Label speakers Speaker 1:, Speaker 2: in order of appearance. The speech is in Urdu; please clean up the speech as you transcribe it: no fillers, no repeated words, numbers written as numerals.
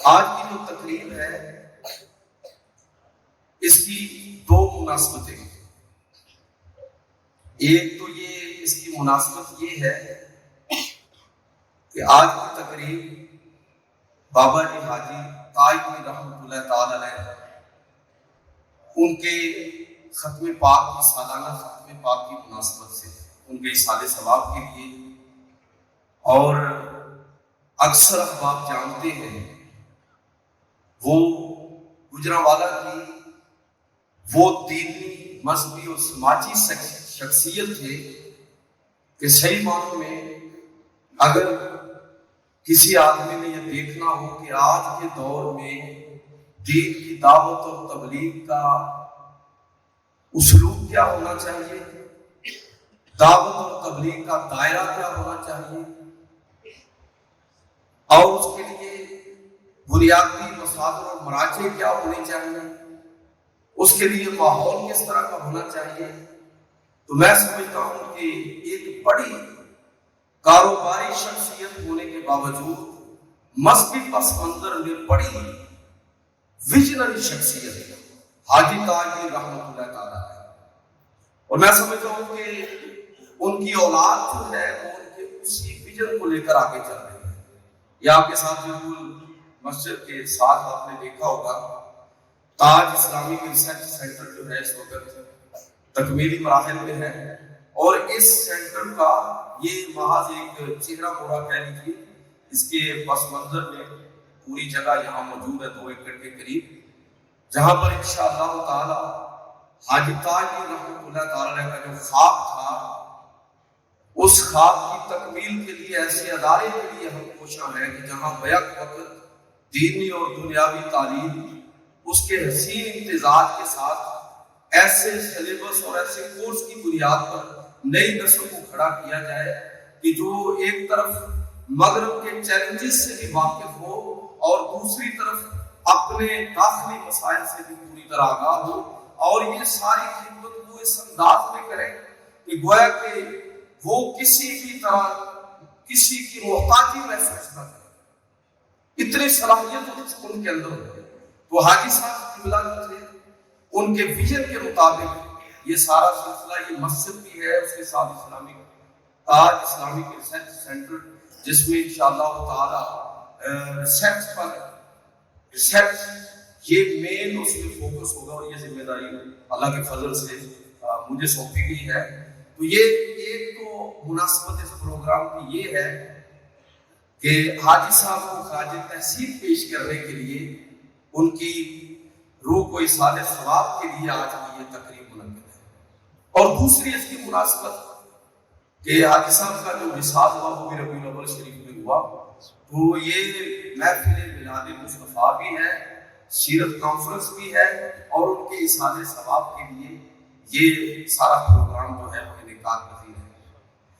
Speaker 1: آج کی جو تقریب ہے اس کی دو مناسبتیں ہیں۔ ایک تو یہ اس کی مناسبت یہ ہے کہ آج کی تقریب بابا جی حاجی تائی رحمۃ اللہ تعالی علیہ ان کے ختم پاک کی سالانہ ختم پاک کی مناسبت سے ان کے اصالہ ثواب کے لیے، اور اکثر احباب جانتے ہیں وہ گجرانوالہ کی وہ دینی مذہبی اور سماجی شخصیت تھے کہ صحیح معنوں میں اگر کسی آدمی نے یہ دیکھنا ہو کہ آج کے دور میں دین کی دعوت اور تبلیغ کا اسلوب کیا ہونا چاہیے، دعوت اور تبلیغ کا دائرہ کیا ہونا چاہیے، اور اس کے لیے بنیادی مصادر اور مراجع کیا ہونے چاہیے، اس کے لیے ماحول کس طرح کا ہونا چاہیے، تو میں سمجھتا ہوں کہ ایک بڑی کاروباری شخصیت ہونے کے باوجود مذہبی پس منظر میں بڑی ویژنری شخصیت ہے حاجی تاج رحمۃ اللہ تعالیٰ ہے۔ اور میں سمجھتا ہوں کہ ان کی اولاد جو ہے وہ ان کے اسی ویژن کو لے کر آگے چل رہی ہے۔ یہ آپ کے ساتھ بالکل مسجد کے ساتھ آپ نے دیکھا ہوگا تاج اسلامک ریسرچ سینٹر جو ہے اس وقت تکمیلی مراحل میں ہے، اور اس سینٹر کا یہ محض ایک چہرہ پورا کہہ لیجیے، اس کے پس منظر میں پوری جگہ یہاں موجود ہے 2 ایکڑ کے قریب، جہاں پر انشاءاللہ تعالی حاجی تاج رحمۃ اللہ تعالی کا جو خواب تھا اس خواب کی تکمیل کے لیے ایسے ادارے کے لیے ہم کوشاں ہیں کہ جہاں بیک وقت دینی اور دنیاوی تعلیم اس کے حسین امتزاج کے ساتھ ایسے سلیبس اور ایسے کورس کی بنیاد پر نئی نسل کو کھڑا کیا جائے کہ جو ایک طرف مغرب کے چیلنجز سے بھی واقف ہو اور دوسری طرف اپنے داخلی مسائل سے بھی پوری طرح آگاہ ہو، اور یہ ساری خدمت وہ اس انداز میں کریں کہ گویا کہ وہ کسی بھی طرح کسی کی محتاجی محسوس نہ کرے، اتنی صلاحیت ان کے اندر ہے۔ تو حاجی صاحب قبلہ جو تھے ان کے ویژن کے مطابق یہ سارا سلسلہ، یہ مسجد بھی ہے، اس کے ساتھ تاج اسلامک ریسرچ سینٹر جس میں انشاءاللہ تعالی ریسرچ یہ مین اس میں فوکس ہوگا، اور یہ ذمہ داری اللہ کے فضل سے مجھے سونپی گئی ہے۔ تو یہ ایک تو مناسبت اس پروگرام کی یہ ہے کہ حاجی صاحب کو خراج تحسین پیش کرنے کے لیے ان کی روح کو اصالہ ثواب کے لیے آج کی یہ تقریب منعقد ہے، اور دوسری اس کی مناسبت کہ حاجی صاحب کا جو وصال ہوا وہ بھی ربیع الاول شریف میں ہوا، تو یہ محفل میلاد مصطفیٰ بھی ہے، سیرت کانفرنس بھی ہے، اور ان کے اصالہ ثواب کے لیے یہ سارا پروگرام جو ہے وہ انعقاد پذیر ہے۔